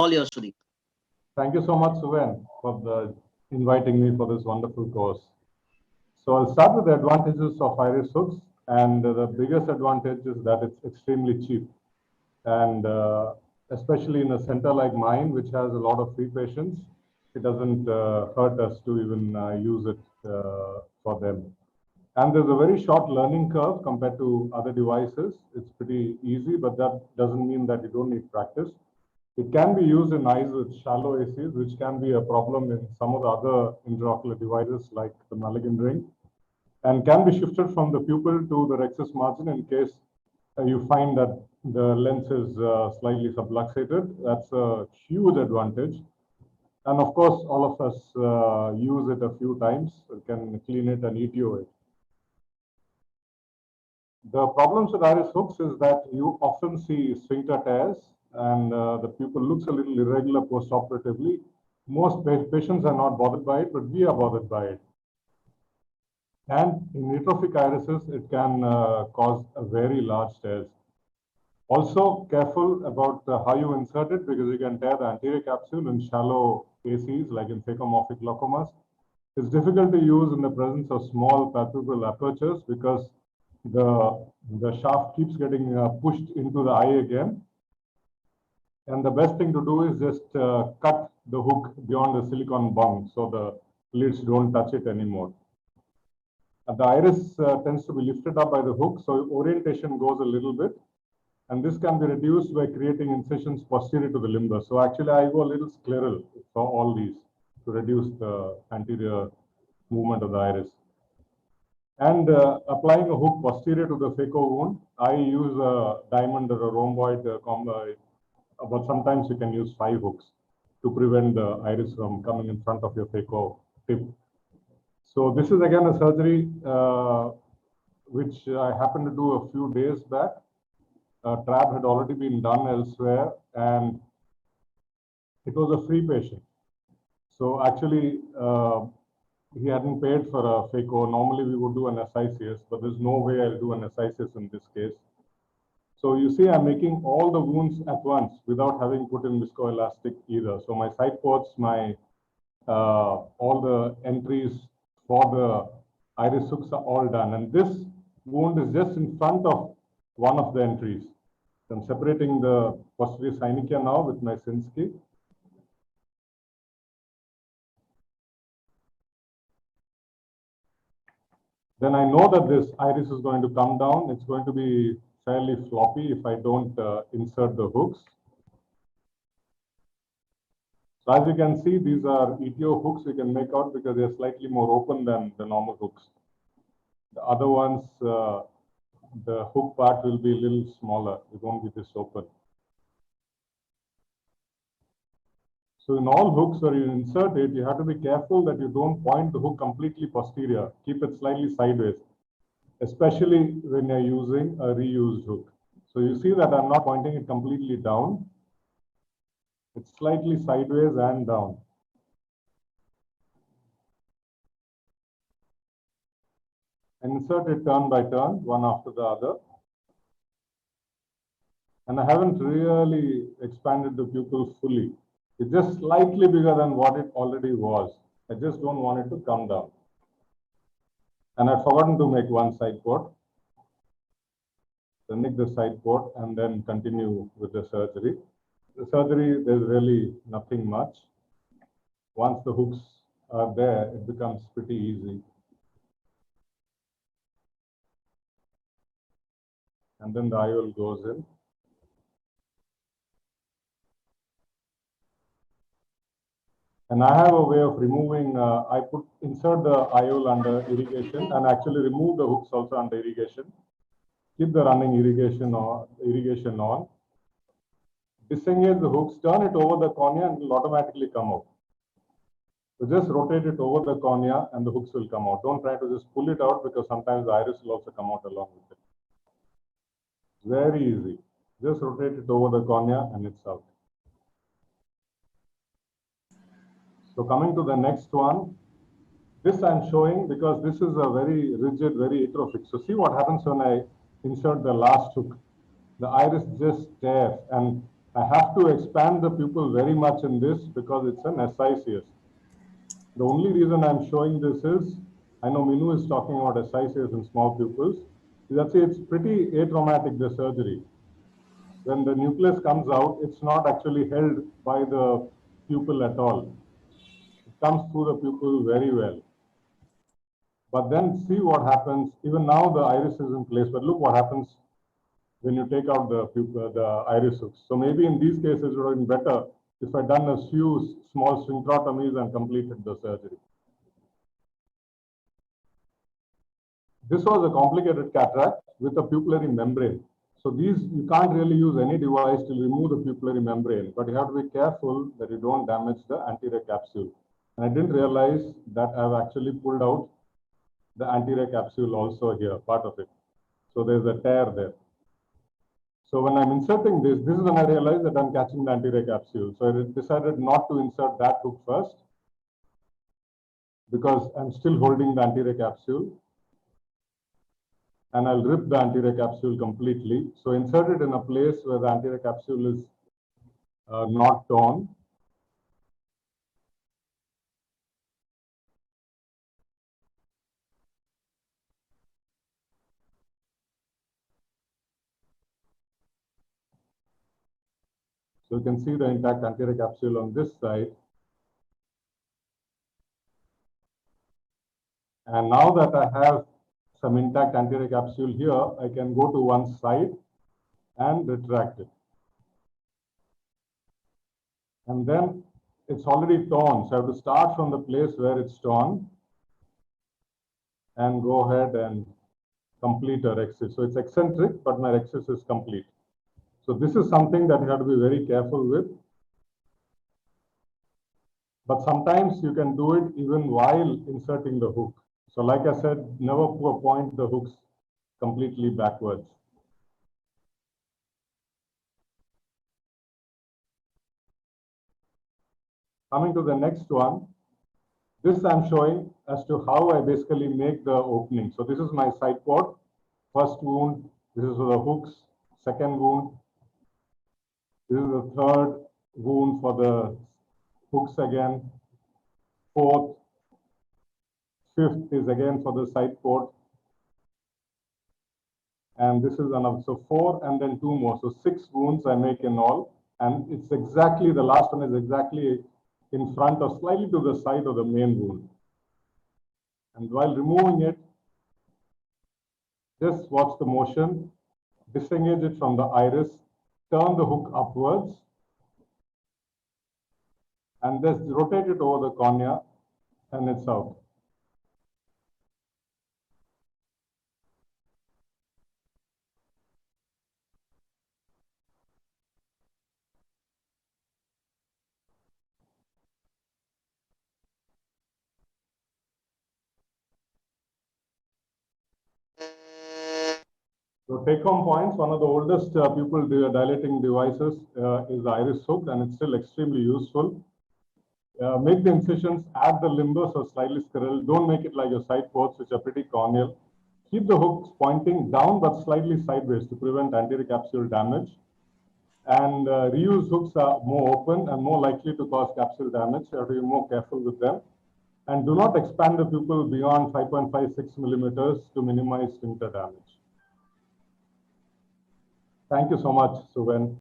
All yours, Sudeep. Thank you so much, Suven, for inviting me for this wonderful course. So I'll start with the advantages of iris hooks, and the biggest advantage is that it's extremely cheap, and especially in a center like mine, which has a lot of free patients, it doesn't hurt us to even use it for them. And there's a very short learning curve compared to other devices. It's pretty easy, but that doesn't mean that you don't need practice. It can be used in eyes with shallow ACs, which can be a problem in some of the other intraocular devices like the Mulligan ring, and can be shifted from the pupil to the rhexis margin in case you find that the lens is slightly subluxated. That's a huge advantage. And of course, all of us use it a few times. We can clean it and ETO it. The problems with iris hooks is that you often see sphincter tears, and the pupil looks a little irregular post-operatively. Most patients are not bothered by it, but we are bothered by it. And in atrophic irises, it can cause a very large tears. Also, careful about how you insert it, because you can tear the anterior capsule in shallow ACs, like in phacomorphic glaucomas. It's difficult to use in the presence of small palpebral apertures because the shaft keeps getting pushed into the eye again. And the best thing to do is just cut the hook beyond the silicone bung so the lids don't touch it anymore. The iris tends to be lifted up by the hook, so orientation goes a little bit. And this can be reduced by creating incisions posterior to the limbus. So actually, I go a little scleral for all these to reduce the anterior movement of the iris. And applying a hook posterior to the phaco wound, I use a diamond or a rhomboid combo, but sometimes you can use 5 hooks to prevent the iris from coming in front of your phaco tip. So this is again a surgery which I happened to do a few days back. TRAB had already been done elsewhere, and it was a free patient. So actually, he hadn't paid for a phaco. Normally, we would do an SICS, but there's no way I'll do an SICS in this case. So you see, I'm making all the wounds at once without having put in viscoelastic either. So my side ports, my all the entries for the iris hooks are all done. And this wound is just in front of one of the entries. So I'm separating the posterior synechiae now with my Sinskey. Then I know that this iris is going to come down. It's going to be fairly floppy if I don't insert the hooks. So as you can see, these are ETO hooks you can make out because they're slightly more open than the normal hooks. The other ones, the hook part will be a little smaller. It won't be this open. So in all hooks where you insert it, you have to be careful that you don't point the hook completely posterior. Keep it slightly sideways, especially when you're using a reused hook. So you see that I'm not pointing it completely down. It's slightly sideways and down. And insert it turn by turn, one after the other. And I haven't really expanded the pupil fully. It's just slightly bigger than what it already was. I just don't want it to come down. And I've forgotten to make one side port. So make the side port and then continue with the surgery. The surgery, there's really nothing much. Once the hooks are there, it becomes pretty easy. And then the IOL goes in. And I have a way of removing, insert the IOL under irrigation and actually remove the hooks also under irrigation. Keep the running irrigation on. Disengage the hooks, turn it over the cornea and it will automatically come out. So just rotate it over the cornea and the hooks will come out. Don't try to just pull it out because sometimes the iris will also come out along with it. Very easy. Just rotate it over the cornea and it's out. So coming to the next one, this I'm showing because this is a very rigid, very atrophic. So see what happens when I insert the last hook. The iris just tears, and I have to expand the pupil very much in this because it's an SICS. The only reason I'm showing this is, I know Minu is talking about SICS in small pupils. That's it's pretty atraumatic, the surgery. When the nucleus comes out, it's not actually held by the pupil at all. It comes through the pupil very well. But then see what happens. Even now the iris is in place, but look what happens when you take out the iris hooks. So maybe in these cases it would have been better if I'd done a few small sphincterotomies and completed the surgery. This was a complicated cataract with a pupillary membrane. So these, you can't really use any device to remove the pupillary membrane, but you have to be careful that you don't damage the anterior capsule. And I didn't realize that I've actually pulled out the anterior capsule also here, part of it. So there's a tear there. So when I'm inserting this is when I realized that I'm catching the anterior capsule. So I decided not to insert that hook first because I'm still holding the anterior capsule. And I'll rip the anterior capsule completely. So insert it in a place where the anterior capsule is not torn. So you can see the intact anterior capsule on this side. And now that I have some intact anterior capsule here, I can go to one side and retract it. And then it's already torn. So I have to start from the place where it's torn and go ahead and complete a rhexis. So it's eccentric, but my rhexis is complete. So this is something that you have to be very careful with. But sometimes you can do it even while inserting the hook. So like I said, never point the hooks completely backwards. Coming to the next one, this I'm showing as to how I basically make the opening. So this is my side port, first wound, this is the hooks, second wound, this is the third wound for the hooks again, fourth, fifth is again for the side port, and this is another, so 4 and then 2 more, so 6 wounds I make in all, and it's exactly, the last one is exactly in front or slightly to the side of the main wound. And while removing it, just watch the motion, disengage it from the iris, turn the hook upwards, and just rotate it over the cornea, and it's out. So take-home points, one of the oldest pupil dilating devices is the iris hook, and it's still extremely useful. Make the incisions at the limbus or slightly sterile. Don't make it like your side ports, which are pretty corneal. Keep the hooks pointing down but slightly sideways to prevent anterior capsule damage. And reuse hooks are more open and more likely to cause capsule damage. You have to be more careful with them. And do not expand the pupil beyond 5.56 millimeters to minimize sphincter damage. Thank you so much, Suven.